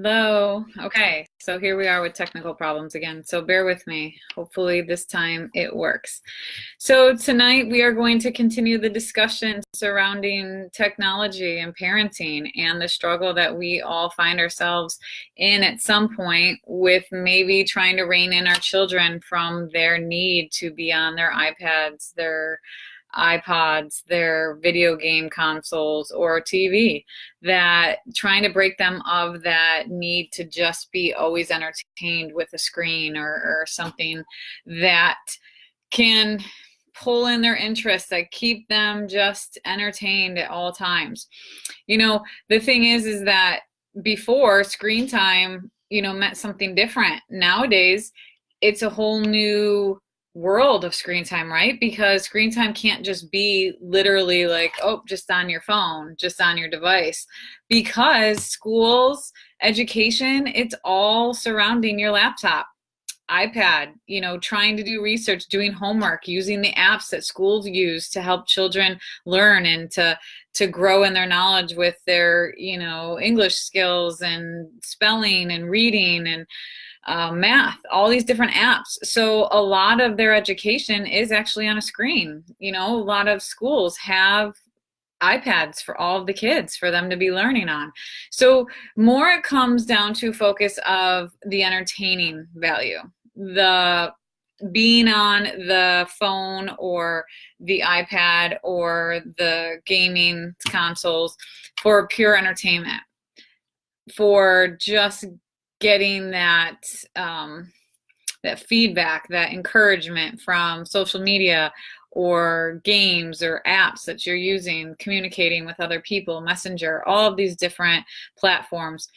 Hello. Okay, so here we are with technical problems again. So bear with me. Hopefully this time it works. So tonight we are going to continue the discussion surrounding technology and parenting and the struggle that we all find ourselves in at some point with maybe trying to rein in our children from their need to be on their iPads, their iPods, their video game consoles, or TV, that trying to break them of that need to just be always entertained with a screen or something that can pull in their interests, that keep them just entertained at all times. You know, the thing is that before, screen time, meant something different. Nowadays, it's a whole new world of screen time, right? Because screen time can't just be literally like, oh, just on your phone, just on your device. Because schools, education, it's all surrounding your laptop, iPad, trying to do research, doing homework, using the apps that schools use to help children learn and to grow in their knowledge with their, English skills and spelling and reading and math, all these different apps. So a lot of their education is actually on a screen. A lot of schools have iPads for all of the kids for them to be learning on. So more it comes down to focus of the entertaining value, the being on the phone or the iPad or the gaming consoles for pure entertainment, for just getting that that feedback, that encouragement from social media or games or apps that you're using, communicating with other people, Messenger, all of these different platforms.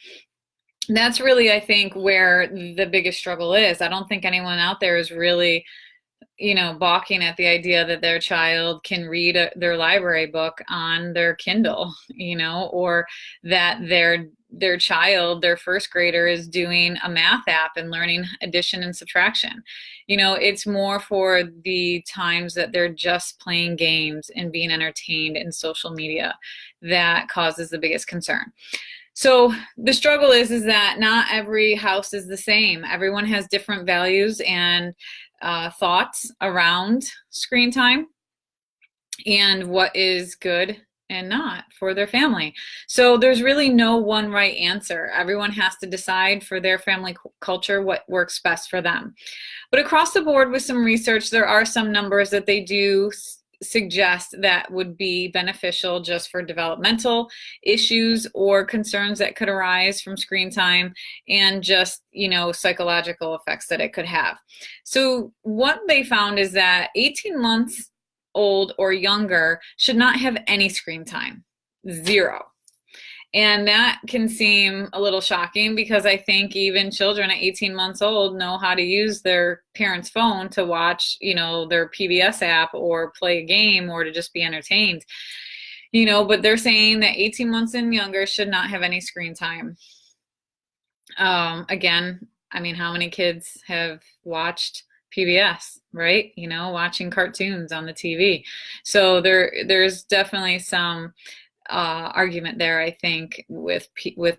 That's really, I think, where the biggest struggle is. I don't think anyone out there is really balking at the idea that their child can read their library book on their Kindle, or that their child, their first grader, is doing a math app and learning addition and subtraction. It's more for the times that they're just playing games and being entertained in social media that causes the biggest concern. So the struggle is that not every house is the same. Everyone has different values and thoughts around screen time and what is good and not for their family. So there's really no one right answer. Everyone has to decide for their family culture what works best for them. But across the board with some research, there are some numbers that they do suggest that would be beneficial just for developmental issues or concerns that could arise from screen time and just, psychological effects that it could have. So what they found is that 18 months old or younger should not have any screen time, 0. And that can seem a little shocking because I think even children at 18 months old know how to use their parents' phone to watch, their PBS app or play a game or to just be entertained, but they're saying that 18 months and younger should not have any screen time. Again, I mean, how many kids have watched PBS, right? Watching cartoons on the TV. So there's definitely some argument there, I think, with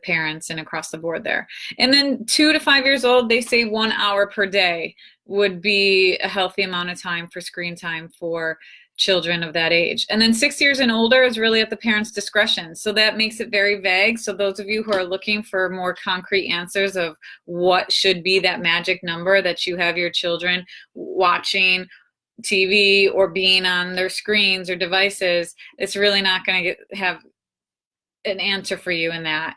parents and across the board there. And then 2 to 5 years old, they say 1 hour per day would be a healthy amount of time for screen time for children of that age. And then 6 years and older is really at the parent's discretion. So that makes it very vague. So those of you who are looking for more concrete answers of what should be that magic number that you have your children watching TV or being on their screens or devices, it's really not going to have an answer for you in that,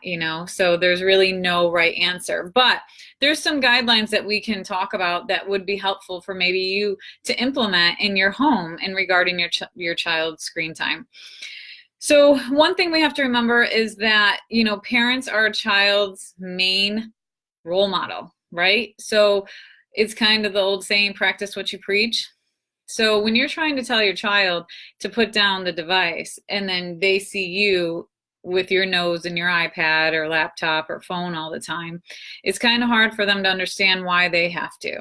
so there's really no right answer. But there's some guidelines that we can talk about that would be helpful for maybe you to implement in your home in regarding your child's screen time. So one thing we have to remember is that, parents are a child's main role model, right? So it's kind of the old saying, practice what you preach. So when you're trying to tell your child to put down the device and then they see you with your nose in your iPad or laptop or phone all the time, it's kind of hard for them to understand why they have to.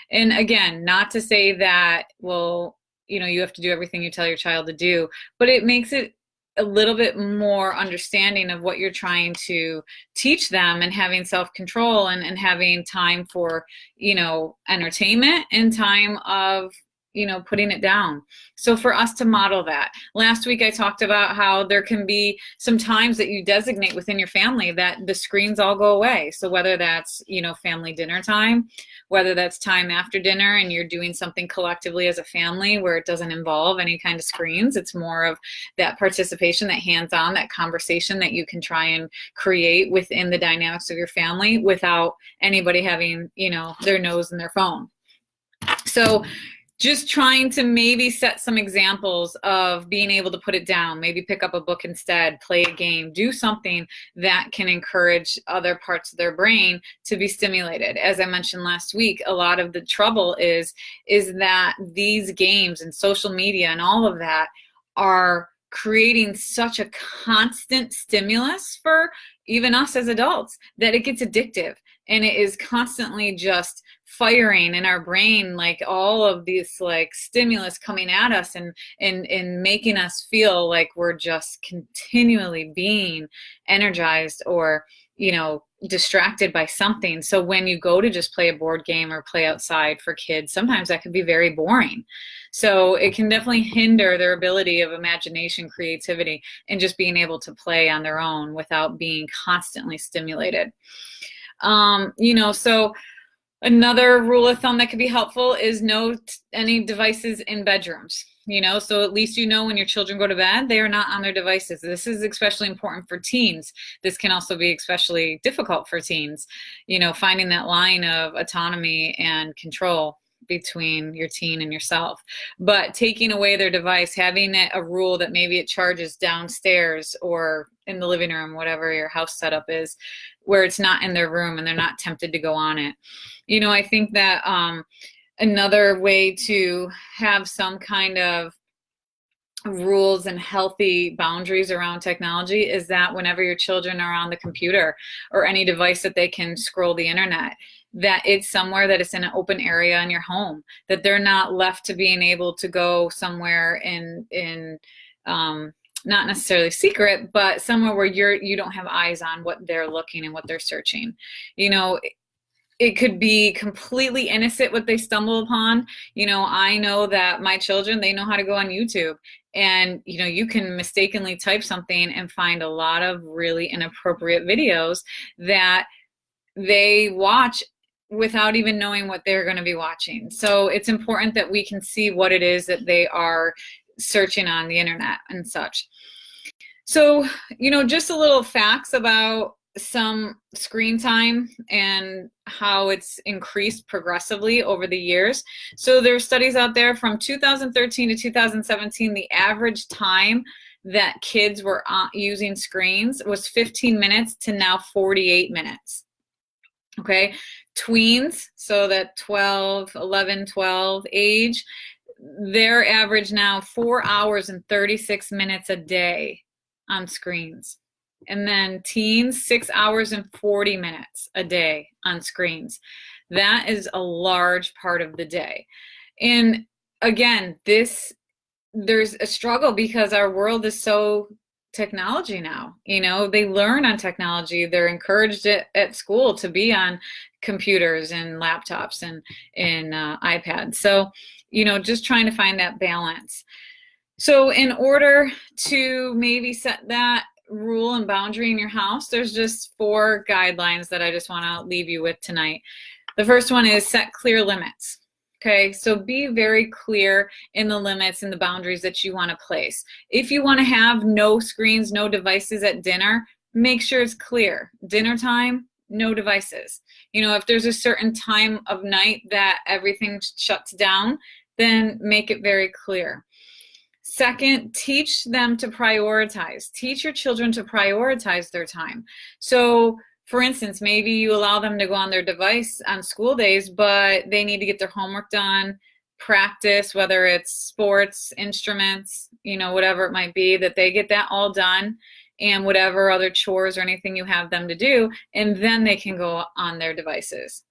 And again, not to say that, well, you have to do everything you tell your child to do, but it makes it a little bit more understanding of what you're trying to teach them, and having self-control, and having time for, entertainment, and time of, putting it down. So for us to model that. Last week I talked about how there can be some times that you designate within your family that the screens all go away. So whether that's, family dinner time, whether that's time after dinner and you're doing something collectively as a family where it doesn't involve any kind of screens, it's more of that participation, that hands-on, that conversation that you can try and create within the dynamics of your family without anybody having, their nose in their phone. So just trying to maybe set some examples of being able to put it down, maybe pick up a book instead, play a game, do something that can encourage other parts of their brain to be stimulated. As I mentioned last week, a lot of the trouble is that these games and social media and all of that are creating such a constant stimulus for even us as adults that it gets addictive, and it is constantly just firing in our brain, like all of these like stimulus coming at us, and making us feel like we're just continually being energized or distracted by something. So when you go to just play a board game or play outside for kids, sometimes that can be very boring. So it can definitely hinder their ability of imagination, creativity, and just being able to play on their own without being constantly stimulated. So another rule of thumb that could be helpful is no any devices in bedrooms. So at least when your children go to bed, they are not on their devices. This is especially important for teens. This can also be especially difficult for teens, finding that line of autonomy and control between your teen and yourself. But taking away their device, having a rule that maybe it charges downstairs or in the living room, whatever your house setup is, where it's not in their room and they're not tempted to go on it. I think that another way to have some kind of rules and healthy boundaries around technology is that whenever your children are on the computer or any device that they can scroll the internet, that it's somewhere that it's in an open area in your home, that they're not left to being able to go somewhere in not necessarily secret, but somewhere where you don't have eyes on what they're looking and what they're searching. It could be completely innocent what they stumble upon. I know that my children, they know how to go on YouTube, and you can mistakenly type something and find a lot of really inappropriate videos that they watch without even knowing what they're going to be watching. So it's important that we can see what it is that they are searching on the internet and such. So, just a little facts about some screen time and how it's increased progressively over the years. So there are studies out there from 2013 to 2017, the average time that kids were using screens was 15 minutes to now 48 minutes. Okay, tweens, so that 11, 12 age, their average now 4 hours and 36 minutes a day on screens. And then teens, 6 hours and 40 minutes a day on screens. That is a large part of the day. And again, there's a struggle because our world is so technology now. They learn on technology. They're encouraged at school to be on computers and laptops and iPads. So, just trying to find that balance. So in order to maybe set that rule and boundary in your house, there's just 4 guidelines that I just want to leave you with tonight. The first one is set clear limits. Okay, so be very clear in the limits and the boundaries that you want to place. If you want to have no screens, no devices at dinner, make sure it's clear. Dinner time, no devices. If there's a certain time of night that everything shuts down, then make it very clear. Second, teach them to prioritize. Teach your children to prioritize their time. So, for instance, maybe you allow them to go on their device on school days, but they need to get their homework done, practice, whether it's sports, instruments, whatever it might be, that they get that all done, and whatever other chores or anything you have them to do, and then they can go on their devices.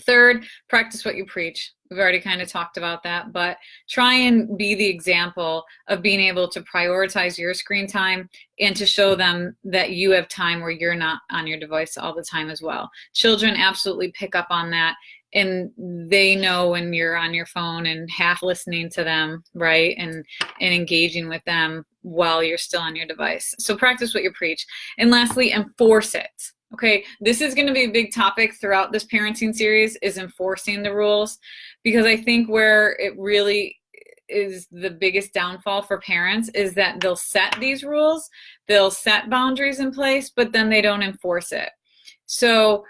Third, practice what you preach. We've already kind of talked about that, but try and be the example of being able to prioritize your screen time and to show them that you have time where you're not on your device all the time as well. Children absolutely pick up on that, and they know when you're on your phone and half listening to them, right? And engaging with them while you're still on your device. So practice what you preach. And lastly, enforce it. Okay, this is going to be a big topic throughout this parenting series, is enforcing the rules, because I think where it really is the biggest downfall for parents is that they'll set these rules, they'll set boundaries in place, but then they don't enforce it. So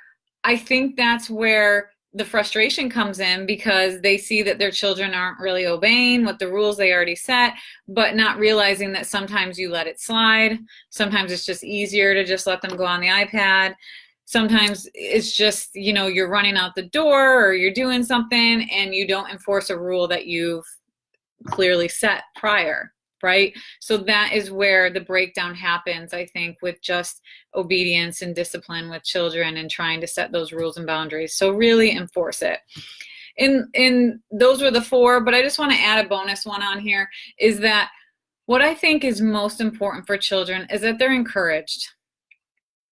I think that's where the frustration comes in, because they see that their children aren't really obeying what the rules they already set, but not realizing that sometimes you let it slide. Sometimes it's just easier to just let them go on the iPad. Sometimes it's just, you know, you're running out the door or you're doing something and you don't enforce a rule that you've clearly set prior. Right? So that is where the breakdown happens, I think, with just obedience and discipline with children and trying to set those rules and boundaries. So really enforce it. And those were the 4, but I just want to add a bonus one on here, is that what I think is most important for children is that they're encouraged.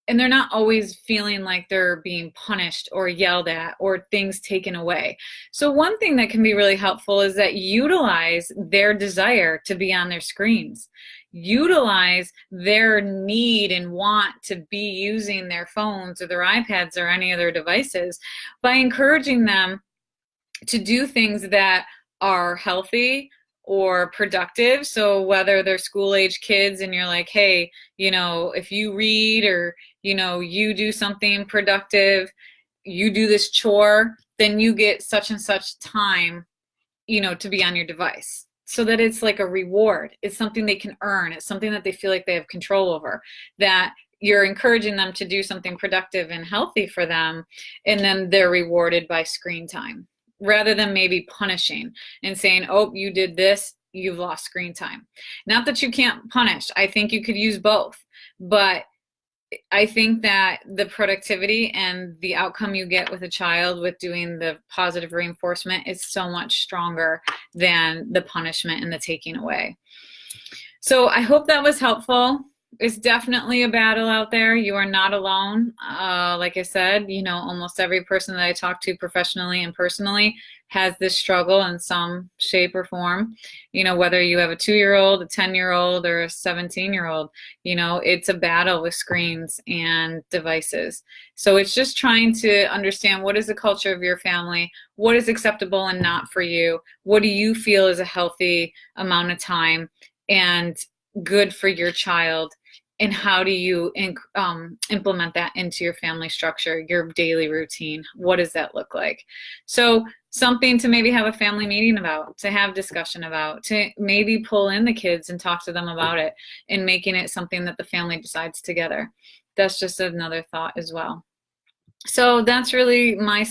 And they're not always feeling like they're being punished or yelled at or things taken away. So one thing that can be really helpful is that utilize their desire to be on their screens. Utilize their need and want to be using their phones or their iPads or any other devices by encouraging them to do things that are healthy or productive. So whether they're school age kids and you're like, hey, you know, if you read or, you know, you do something productive, you do this chore, then you get such and such time, you know, to be on your device. So that it's like a reward. It's something they can earn. It's something that they feel like they have control over, that you're encouraging them to do something productive and healthy for them, and then they're rewarded by screen time, rather than maybe punishing and saying, oh, you did this, you've lost screen time. Not that you can't punish. I think you could use both. But I think that the productivity and the outcome you get with a child with doing the positive reinforcement is so much stronger than the punishment and the taking away. So I hope that was helpful. It's definitely a battle out there. You are not alone. Like I said, you know, almost every person that I talk to professionally and personally has this struggle in some shape or form. You know, whether you have a 2-year-old, a 10-year-old, or a 17-year-old, you know, it's a battle with screens and devices. So it's just trying to understand, what is the culture of your family? What is acceptable and not for you? What do you feel is a healthy amount of time and good for your child? And how do you implement that into your family structure, your daily routine? What does that look like? So something to maybe have a family meeting about, to have discussion about, to maybe pull in the kids and talk to them about it, and making it something that the family decides together. That's just another thought as well. So that's really my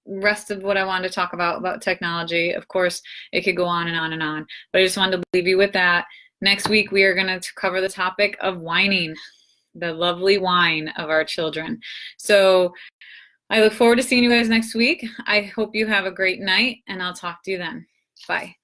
rest of what I wanted to talk about technology. Of course, it could go on and on and on, but I just wanted to leave you with that. Next week, we are going to cover the topic of whining, the lovely whine of our children. So I look forward to seeing you guys next week. I hope you have a great night, and I'll talk to you then. Bye.